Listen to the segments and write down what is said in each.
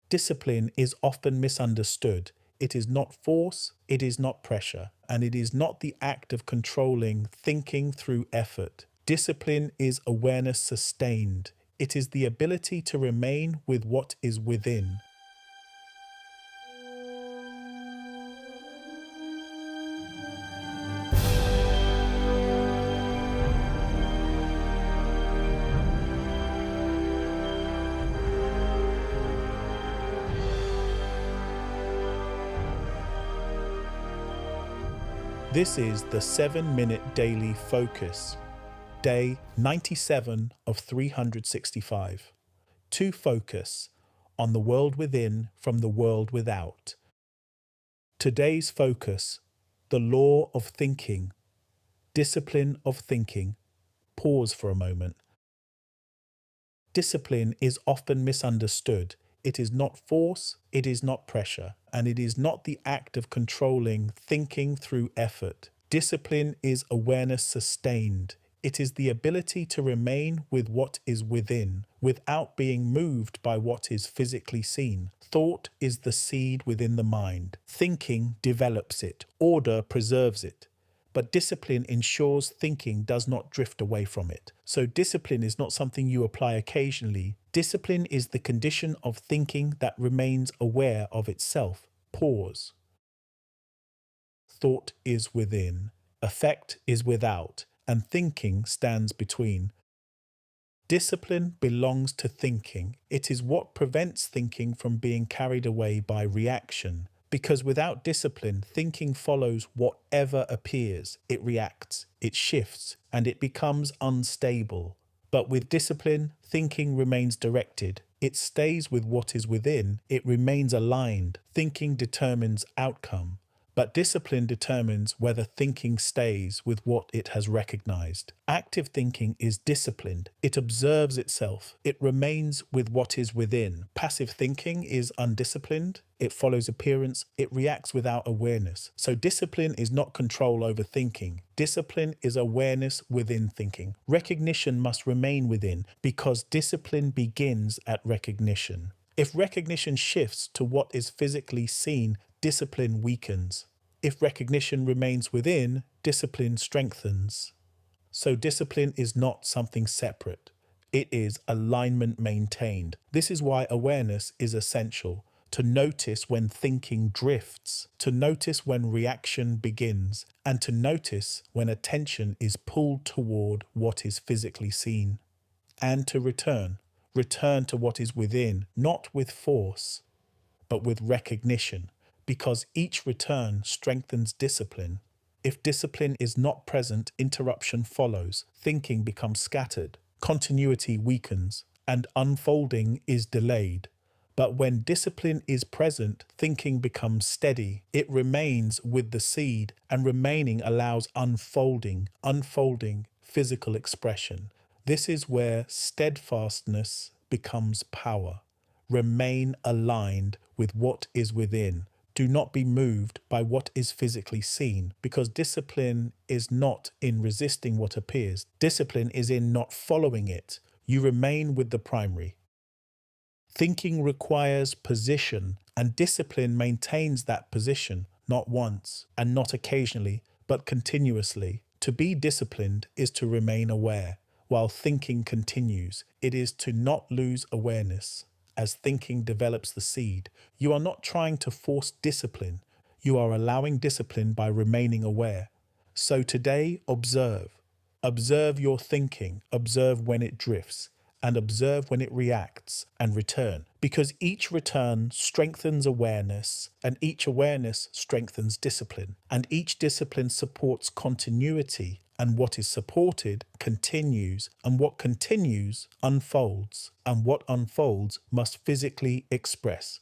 Discipline is often misunderstood. It is not force, it is not pressure, and it is not the act of controlling thinking through effort. Discipline is awareness sustained. It is the ability to remain with what is within. This is the 7-minute daily focus, day 97 of 365. To focus on the world within from the world without. Today's focus, the law of thinking, discipline of thinking. Pause for a moment. Discipline is often misunderstood. It is not force, it is not pressure, and it is not the act of controlling thinking through effort. Discipline is awareness sustained. It is the ability to remain with what is within, without being moved by what is physically seen. Thought is the seed within the mind. Thinking develops it. Order preserves it. But discipline ensures thinking does not drift away from it. So discipline is not something you apply occasionally. Discipline is the condition of thinking that remains aware of itself. Pause. Thought is within. Effect is without. And thinking stands between. Discipline belongs to thinking. It is what prevents thinking from being carried away by reaction. Because without discipline, thinking follows whatever appears. It reacts, it shifts, and it becomes unstable. But with discipline, thinking remains directed. It stays with what is within. It remains aligned. Thinking determines outcome. But discipline determines whether thinking stays with what it has recognized. Active thinking is disciplined. It observes itself. It remains with what is within. Passive thinking is undisciplined. It follows appearance. It reacts without awareness. So discipline is not control over thinking. Discipline is awareness within thinking. Recognition must remain within because discipline begins at recognition. If recognition shifts to what is physically seen, discipline weakens. If recognition remains within, discipline strengthens. So discipline is not something separate. It is alignment maintained. This is why awareness is essential. To notice when thinking drifts, to notice when reaction begins, and to notice when attention is pulled toward what is physically seen. And to return to what is within, not with force, but with recognition. Because each return strengthens discipline. If discipline is not present, interruption follows, thinking becomes scattered, continuity weakens, and unfolding is delayed. But when discipline is present, thinking becomes steady. It remains with the seed, and remaining allows unfolding, physical expression. This is where steadfastness becomes power. Remain aligned with what is within. Do not be moved by what is physically seen, because discipline is not in resisting what appears. Discipline is in not following it. You remain with the primary. Thinking requires position, and discipline maintains that position, not once and not occasionally, but continuously. To be disciplined is to remain aware, while thinking continues. It is to not lose awareness. As thinking develops the seed, you are not trying to force discipline. You are allowing discipline by remaining aware. So today, observe. Observe your thinking. Observe when it drifts. And observe when it reacts, and return. Because each return strengthens awareness, and each awareness strengthens discipline. And each discipline supports continuity. And what is supported continues, and what continues unfolds, and what unfolds must physically express.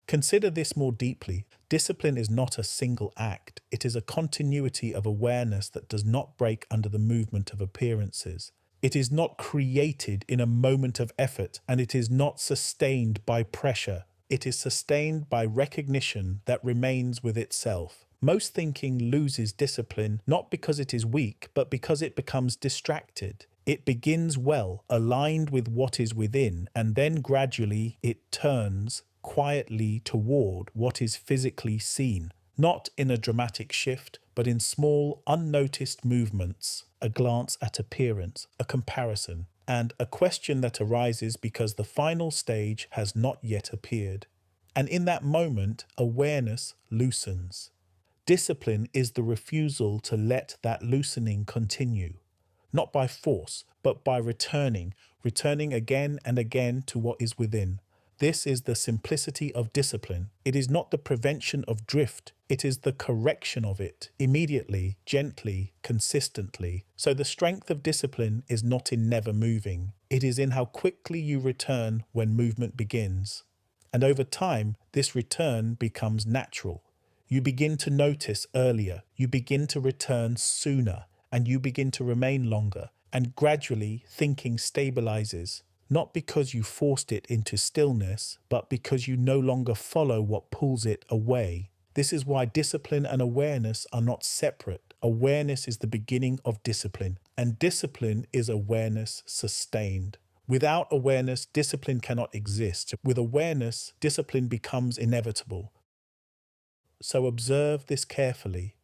Consider this more deeply. Discipline is not a single act. It is a continuity of awareness that does not break under the movement of appearances. It is not created in a moment of effort, and it is not sustained by pressure. It is sustained by recognition that remains with itself. Most thinking loses discipline not because it is weak, but because it becomes distracted. It begins well, aligned with what is within, and then gradually it turns quietly toward what is physically seen, not in a dramatic shift, but in small, unnoticed movements, a glance at appearance, a comparison, and a question that arises because the final stage has not yet appeared. And in that moment, awareness loosens. Discipline is the refusal to let that loosening continue, not by force, but by returning again and again to what is within. This is the simplicity of discipline. It is not the prevention of drift, it is the correction of it, immediately, gently, consistently. So the strength of discipline is not in never moving, it is in how quickly you return when movement begins. And over time, this return becomes natural. You begin to notice earlier, you begin to return sooner, and you begin to remain longer, and gradually thinking stabilizes, not because you forced it into stillness, but because you no longer follow what pulls it away. This is why discipline and awareness are not separate. Awareness is the beginning of discipline, and discipline is awareness sustained. Without awareness, discipline cannot exist. With awareness, discipline becomes inevitable. So observe this carefully.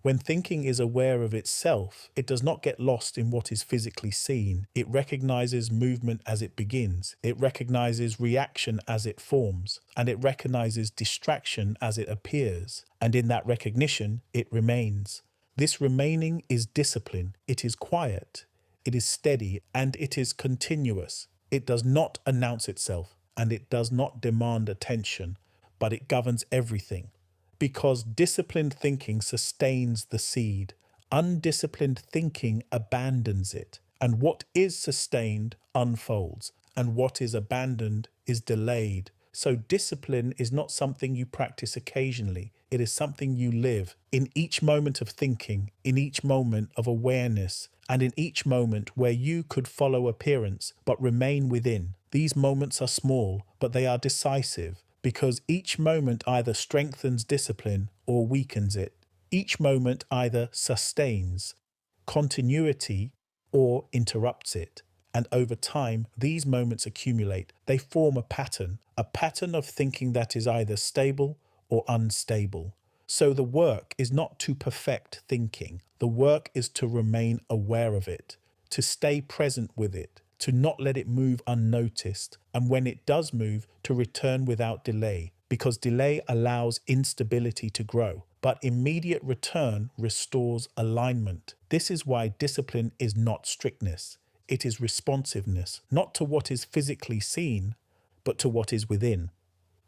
When thinking is aware of itself, it does not get lost in what is physically seen. It recognizes movement as it begins. It recognizes reaction as it forms. And it recognizes distraction as it appears. And in that recognition, it remains. This remaining is discipline. It is quiet. It is steady. And it is continuous. It does not announce itself. And it does not demand attention. But it governs everything. Because disciplined thinking sustains the seed, undisciplined thinking abandons it, and what is sustained unfolds, and what is abandoned is delayed. So discipline is not something you practice occasionally, it is something you live in each moment of thinking, in each moment of awareness, and in each moment where you could follow appearance but remain within. These moments are small, but they are decisive. Because each moment either strengthens discipline or weakens it. Each moment either sustains continuity or interrupts it. And over time, these moments accumulate. They form a pattern of thinking that is either stable or unstable. So the work is not to perfect thinking. The work is to remain aware of it, to stay present with it, to not let it move unnoticed, and when it does move, to return without delay, because delay allows instability to grow, but immediate return restores alignment. This is why discipline is not strictness. It is responsiveness, not to what is physically seen, but to what is within.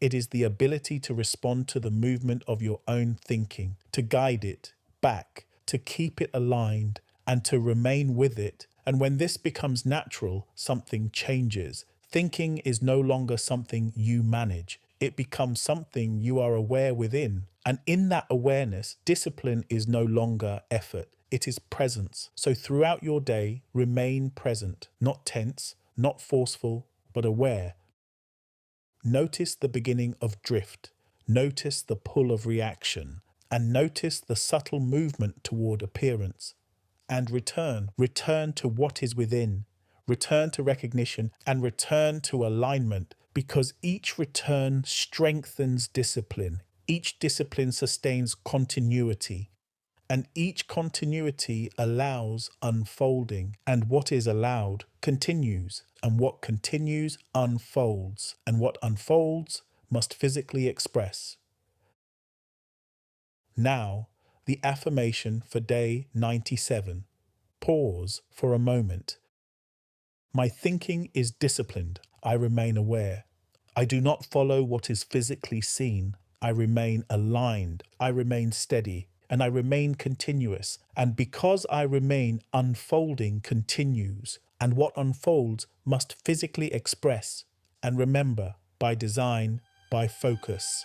It is the ability to respond to the movement of your own thinking, to guide it back, to keep it aligned, and to remain with it. And when this becomes natural, something changes. Thinking is no longer something you manage. It becomes something you are aware within. And in that awareness, discipline is no longer effort. It is presence. So throughout your day, remain present, not tense, not forceful, but aware. Notice the beginning of drift. Notice the pull of reaction. And notice the subtle movement toward appearance. And return to what is within, return to recognition, and return to alignment, because each return strengthens discipline, each discipline sustains continuity, and each continuity allows unfolding, and what is allowed continues, and what continues unfolds, and what unfolds must physically express. Now, the affirmation for day 97. Pause for a moment. My thinking is disciplined. I remain aware. I do not follow what is physically seen. I remain aligned. I remain steady. And I remain continuous. And because I remain, unfolding continues. And what unfolds must physically express. And remember, by design, by focus.